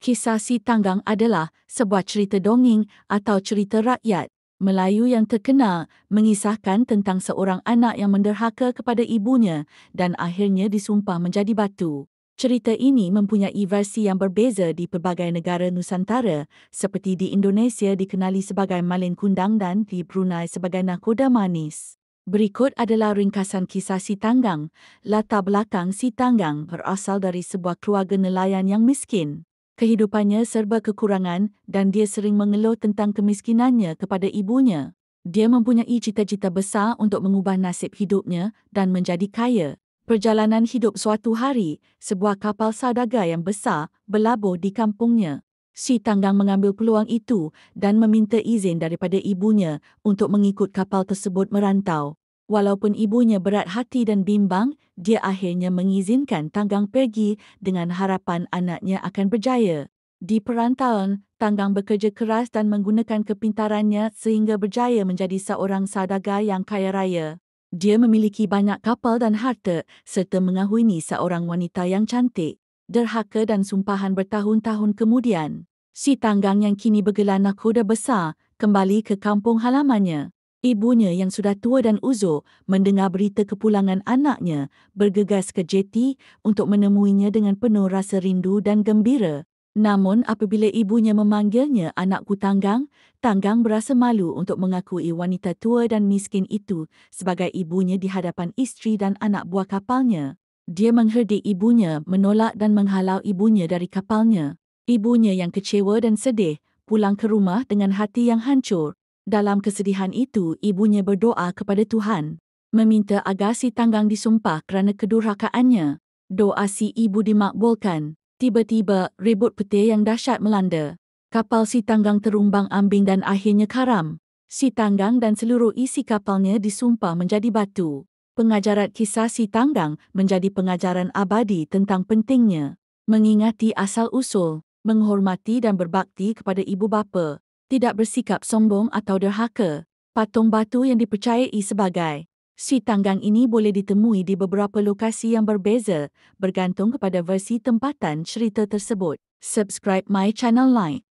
Kisah Si Tanggang adalah sebuah cerita dongeng atau cerita rakyat Melayu yang terkenal mengisahkan tentang seorang anak yang menderhaka kepada ibunya dan akhirnya disumpah menjadi batu. Cerita ini mempunyai versi yang berbeza di pelbagai negara Nusantara seperti di Indonesia dikenali sebagai Malin Kundang dan di Brunei sebagai Nakhoda Manis. Berikut adalah ringkasan kisah Si Tanggang. Latar belakang Si Tanggang berasal dari sebuah keluarga nelayan yang miskin. Kehidupannya serba kekurangan dan dia sering mengeluh tentang kemiskinannya kepada ibunya. Dia mempunyai cita-cita besar untuk mengubah nasib hidupnya dan menjadi kaya. Perjalanan hidup suatu hari, sebuah kapal saudagar yang besar berlabuh di kampungnya. Si Tanggang mengambil peluang itu dan meminta izin daripada ibunya untuk mengikut kapal tersebut merantau. Walaupun ibunya berat hati dan bimbang, dia akhirnya mengizinkan Tanggang pergi dengan harapan anaknya akan berjaya. Di perantauan, Tanggang bekerja keras dan menggunakan kepintarannya sehingga berjaya menjadi seorang saudagar yang kaya raya. Dia memiliki banyak kapal dan harta serta mengahwini seorang wanita yang cantik. Derhaka dan sumpahan bertahun-tahun kemudian, Si Tanggang yang kini bergelar nakhoda besar kembali ke kampung halamannya. Ibunya yang sudah tua dan uzur mendengar berita kepulangan anaknya bergegas ke jeti untuk menemuinya dengan penuh rasa rindu dan gembira. Namun apabila ibunya memanggilnya anakku Tanggang, Tanggang berasa malu untuk mengakui wanita tua dan miskin itu sebagai ibunya di hadapan isteri dan anak buah kapalnya. Dia mengherdik ibunya, menolak dan menghalau ibunya dari kapalnya. Ibunya yang kecewa dan sedih pulang ke rumah dengan hati yang hancur. Dalam kesedihan itu, ibunya berdoa kepada Tuhan, meminta agar Si Tanggang disumpah kerana kedurhakaannya. Doa si ibu dimakbulkan. Tiba-tiba, ribut petir yang dahsyat melanda. Kapal Si Tanggang terumbang-ambing dan akhirnya karam. Si Tanggang dan seluruh isi kapalnya disumpah menjadi batu. Pengajaran kisah Si Tanggang menjadi pengajaran abadi tentang pentingnya mengingati asal-usul, menghormati dan berbakti kepada ibu bapa. Tidak bersikap sombong atau derhaka. Patung batu yang dipercayai sebagai Si Tanggang ini boleh ditemui di beberapa lokasi yang berbeza, bergantung kepada versi tempatan cerita tersebut. Subscribe my channel like.